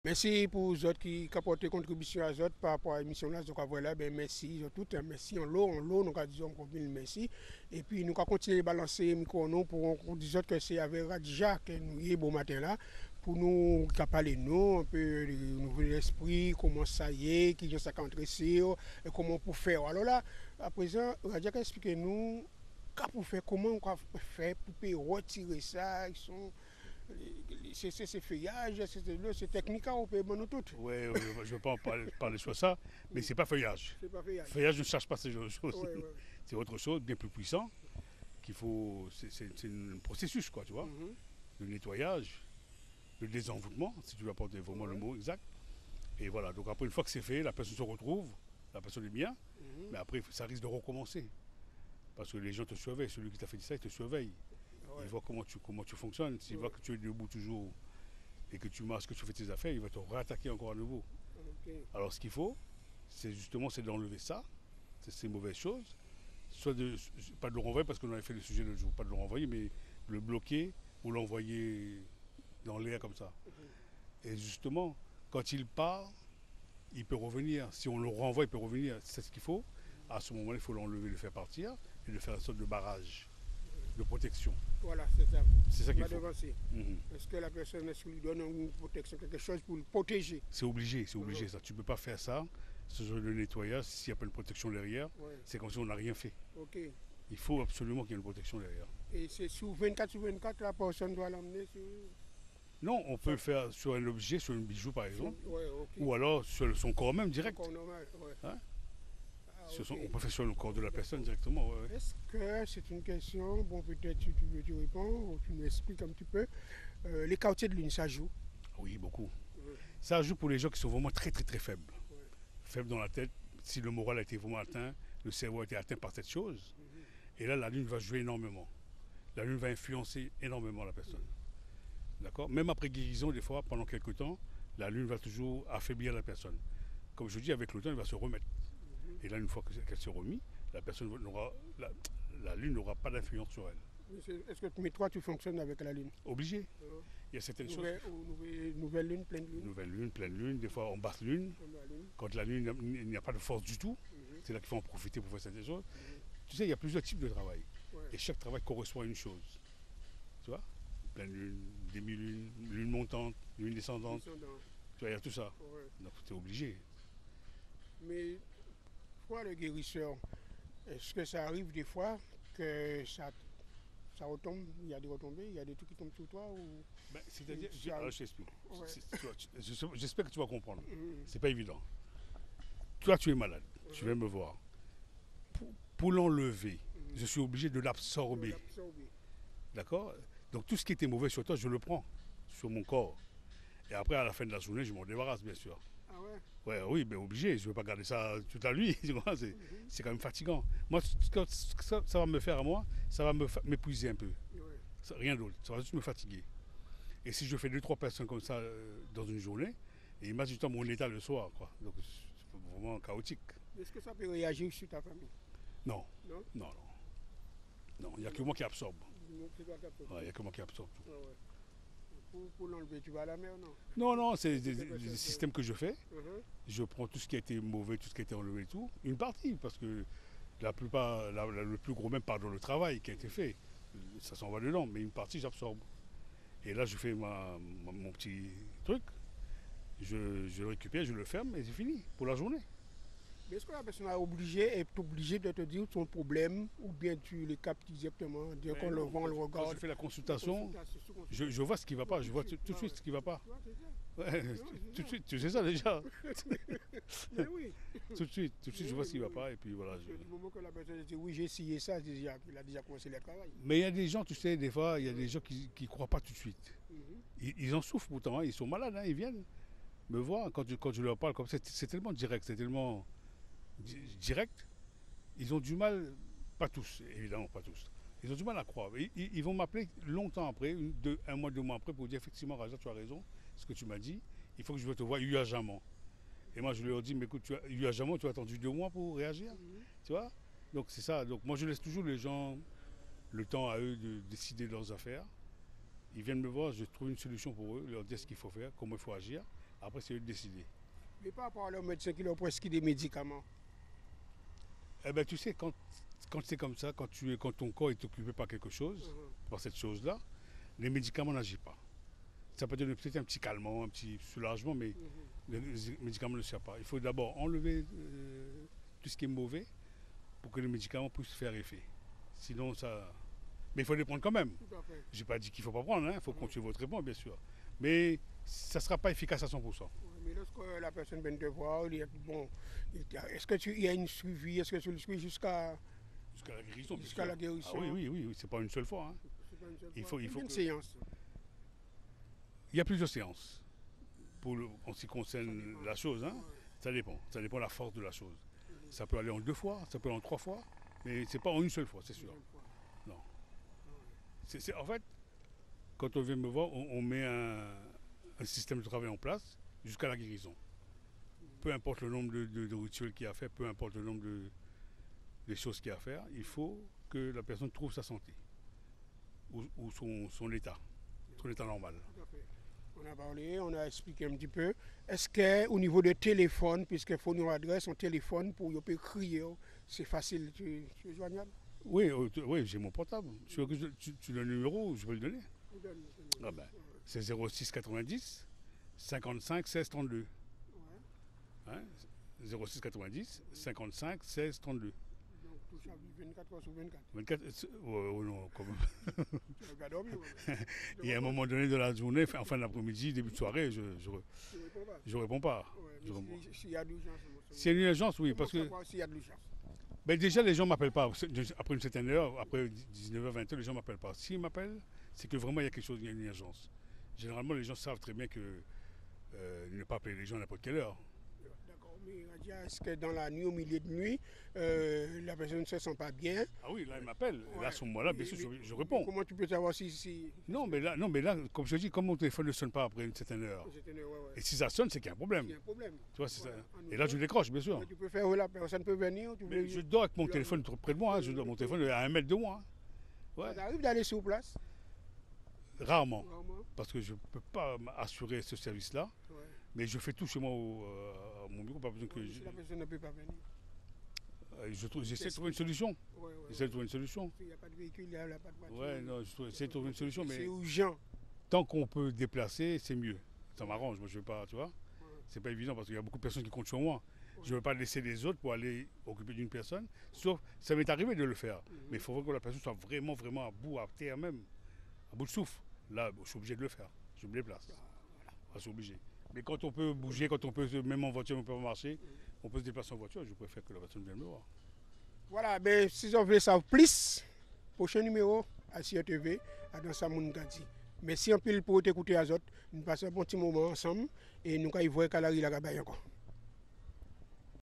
Merci pour les autres qui apportent contribution à les autres par rapport à l'émission là. Donc voilà, ben merci tout, merci en l'eau, nous disons encore mille merci. Et puis nous allons continuer à balancer le micro nous pour dire que c'est avec Radija que nous y est bon matin là pour nous parler nous un peu de nouvel esprit, comment ça y est, qui ça sur et comment pour faire. Alors là, à présent, Radija explique nous pour faire comment on peut faire pour retirer ça, ils sont c'est feuillage, c'est technique, on peut nous tout. Oui, je ne veux pas en parler sur ça, mais c'est pas feuillage. C'est pas feuillage. Feuillage ne cherche pas ce genre de choses. Ouais, ouais. C'est autre chose, bien plus puissant, qu'il faut. C'est un processus, quoi, tu vois. Le nettoyage, le désenvoûtement, si tu veux apporter vraiment le mot exact. Et voilà, donc après, une fois que c'est fait, la personne se retrouve, la personne est bien, mais après, ça risque de recommencer. Parce que les gens te surveillent, celui qui t'a fait ça, il te surveille. Ouais. Il voit comment tu fonctionnes. S'il voit que tu es debout toujours et que tu marches, que tu fais tes affaires, il va te réattaquer encore à nouveau. Okay. Alors ce qu'il faut, c'est justement d'enlever ça, ces mauvaises choses, soit pas de le renvoyer parce qu'on avait fait le sujet l'autre jour, pas de le renvoyer, mais le bloquer ou l'envoyer dans l'air comme ça. Et justement, quand il part, il peut revenir. Si on le renvoie, il peut revenir. C'est ce qu'il faut. À ce moment-là, il faut l'enlever, le faire partir et le faire une sorte de barrage, de protection. Voilà, c'est ça. C'est ça qu'il faut. Est-ce que la personne, est-ce qu'il lui donne une protection, quelque chose pour le protéger? C'est obligé ça. Tu ne peux pas faire ça, ce genre de nettoyage, s'il n'y a pas une protection derrière, c'est comme si on n'a rien fait. Okay. Il faut absolument qu'il y ait une protection derrière. Et c'est sur 24 sur 24, la personne doit l'emmener sur... Non, on peut le faire sur un objet, sur un bijou par exemple, Okay. ou alors sur son corps même direct. Son corps normal, ouais. Hein? Okay. On peut faire sur le corps de la personne directement. Ouais. Est-ce que c'est une question, bon peut-être tu veux tu réponds, ou tu nous expliques un petit peu, les quartiers de lune, ça joue? Oui, beaucoup. Ça joue pour les gens qui sont vraiment très très très faibles. Faibles dans la tête, si le moral a été vraiment atteint, le cerveau a été atteint par cette chose. Et là, la lune va jouer énormément. La lune va influencer énormément la personne. D'accord? Même après guérison, des fois, pendant quelques temps, la lune va toujours affaiblir la personne. Comme je dis, avec le temps, elle va se remettre. Et là, une fois qu'elle s'est remise, la personne n'aura, la lune n'aura pas d'influence sur elle. Est-ce que mais toi, tu fonctionnes avec la lune? Obligé. Il y a certaines choses. Nouvelle lune, pleine lune. Nouvelle lune, pleine lune, des fois en basse lune. Quand la lune, il n'y a pas de force du tout, c'est là qu'il faut en profiter pour faire certaines choses. Tu sais, il y a plusieurs types de travail. Et chaque travail correspond à une chose. Tu vois? Pleine lune, demi-lune, lune montante, lune descendante. Tu vois, il y a tout ça. Donc tu es obligé. Mais toi, le guérisseur, est-ce que ça arrive des fois que ça retombe, il y a des retombées, il y a des trucs qui tombent sur toi ou... C'est-à-dire, je t'explique. J'espère que tu vas comprendre. C'est pas évident. Toi, tu es malade, tu viens me voir. Pour l'enlever, je suis obligé de l'absorber. D'accord? Donc tout ce qui était mauvais sur toi, je le prends sur mon corps. Et après, à la fin de la journée, je m'en débarrasse, bien sûr. Ah ouais? Oui, mais obligé. Je ne veux pas garder ça toute la nuit. C'est quand même fatigant. Moi, ça va me faire à moi, ça va m'épuiser un peu. Rien d'autre. Ça va juste me fatiguer. Et si je fais 2-3 personnes comme ça dans une journée, et imagine-toi mon état le soir, quoi. Donc c'est vraiment chaotique. Est-ce que ça peut réagir sur ta famille? Non. Non. Il n'y a que moi qui absorbe. Il n'y a que moi qui absorbe tout. Pour l'enlever, tu vas à la mer, non? Non, c'est des systèmes que je fais. Je prends tout ce qui a été mauvais, tout ce qui a été enlevé et tout. Une partie, parce que la plupart, le plus gros même part dans le travail qui a été fait. Ça s'en va dedans, mais une partie j'absorbe. Et là je fais mon petit truc, je le récupère, je le ferme et c'est fini pour la journée. Mais est-ce que la personne est obligée de te dire son problème ou bien tu le captes directement, dès qu'on le vend, on le regarde? Quand je fais la consultation, je vois ce qui ne va pas, je vois tout de suite ce qui ne va pas. Ouais, tout de suite, tu sais ça déjà. Mais oui. Tout de suite, je vois ce qui ne va pas et puis voilà. Du moment que la personne dit oui, j'ai essayé ça, il a déjà commencé le travail. Mais il y a des gens, tu sais, des fois, il y a des gens qui ne croient pas tout de suite. Ils en souffrent pourtant, hein, ils sont malades, hein, ils viennent me voir quand je leur parle comme ça. C'est tellement direct, c'est tellement direct. Ils ont du mal, pas tous, évidemment pas tous. Ils ont du mal à croire. Ils vont m'appeler longtemps après, un mois, 2 mois après, pour dire effectivement, Raja, tu as raison, ce que tu m'as dit, il faut que je te voie urgemment. Et moi, je leur dis, mais écoute, urgemment, tu as attendu 2 mois pour réagir, tu vois? Donc c'est ça. Donc moi, je laisse toujours les gens le temps à eux de décider de leurs affaires. Ils viennent me voir, je trouve une solution pour eux, leur dire ce qu'il faut faire, comment il faut agir. Après, c'est eux de décider. Mais par rapport à leurs médecins qui leur prescrivent des médicaments. Eh ben, tu sais, quand c'est comme ça, quand ton corps est occupé par quelque chose, par cette chose-là, les médicaments n'agissent pas. Ça peut donner peut-être un petit calmant, un petit soulagement, mais les médicaments ne servent pas. Il faut d'abord enlever tout ce qui est mauvais pour que les médicaments puissent faire effet. Sinon, ça... Mais il faut les prendre quand même. Tout à fait. Je n'ai pas dit qu'il ne faut pas prendre, il faut continuer votre traitement, bien sûr. Mais ça ne sera pas efficace à 100%. Ouais, mais lorsque la personne vient te voir, il dit, bon, est-ce que il y a une suivi, est-ce que tu le suis jusqu'à Jusqu'à la guérison, bien jusqu'à sûr. la guérison? Ah oui, c'est pas une seule fois. Hein. C'est pas une seule Il fois. faut Combien de que- séances? Il y a plusieurs séances en ce qui concerne la chose. Hein. Ça dépend de la force de la chose. Ça peut aller en 2 fois, ça peut aller en 3 fois, mais c'est pas en une seule fois, c'est sûr. Non. En fait, quand on vient me voir, on met un système de travail en place jusqu'à la guérison. Peu importe le nombre de rituels qu'il y a à faire, peu importe le nombre de choses qu'il y a à faire, il faut que la personne trouve sa santé ou son état normal. Tout à fait. On a parlé, on a expliqué un petit peu. Est-ce qu'au niveau de téléphone, puisqu'il faut nous adresser, on téléphone pour qu'on peut crier, c'est facile, tu es joignable? Oui, oui, j'ai mon portable. Tu veux que tu le numéro, je peux le donner. Ah ben, c'est 06 90 55 16 32. Hein? 06 90 55 16 32. Donc, tout ça, 24 heures sur 24. 24, oh non, quand même. Tu vas pas dormir, Il y a un moment donné de la journée, en fin d'après-midi, début de soirée, je réponds pas. je réponds pas. Ouais, Je mais réponds. s'il y a de l'urgence, S'il y a une urgence, oui, parce que s'il y a de l'urgence. ben déjà les gens ne m'appellent pas. Après une certaine heure, après 19h, 20h, les gens ne m'appellent pas. S'ils m'appellent, c'est que vraiment il y a quelque chose, il y a une urgence. Généralement, les gens savent très bien que ne pas appeler les gens à n'importe quelle heure. D'accord, mais Radia, est-ce que dans la nuit, au milieu de nuit, la personne ne se sent pas bien? Ah oui, là, ils m'appellent. Ouais. Là, à ce moment-là, bien sûr, Mais je réponds. comment tu peux savoir si... Non, mais là, comme je dis, comme mon téléphone ne sonne pas après une certaine heure, Ouais, ouais. et si ça sonne, c'est qu'il y a un problème. Il y a un problème. Tu vois, c'est Ouais, ça. en Et là, je décroche, bien sûr. Ouais, tu peux faire, la personne peut venir. Tu Mais peux... je dors avec mon téléphone près de moi. Hein. Mon téléphone est à 1 mètre de moi. Hein. Ouais. Ça arrive d'aller sur place? Rarement. Vraiment? Parce que je ne peux pas assurer ce service-là. Ouais. Mais je fais tout chez moi à mon bureau. Pas besoin que Si la personne ne peut pas venir. j'essaie de trouver une solution. Ouais. J'essaie de trouver une solution. Il n'y a pas de véhicule, il n'y a pas de voiture. Ouais, non, j'essaie de trouver une solution. C'est Mais urgent. tant qu'on peut déplacer, c'est mieux. Ça m'arrange. Moi, je veux pas, tu vois. C'est pas évident parce qu'il y a beaucoup de personnes qui comptent sur moi. Je ne veux pas laisser les autres pour aller occuper d'une personne. Sauf, ça m'est arrivé de le faire. Mais il faudrait que la personne soit vraiment, vraiment à bout, à terre même, à bout de souffle. Là, je suis obligé de le faire. Je me déplace. Je suis obligé. Mais quand on peut bouger, quand on peut, même en voiture, on peut marcher, on peut se déplacer en voiture, je préfère que la personne vienne me voir. Voilà, ben, si vous voulez savoir plus, prochain numéro à CIE TV, à dans Samoun Gadi. Merci en pile pour t'écouter Azot. Nous passons un bon petit moment ensemble et nous allons voir qu'à la rue la gabaye encore.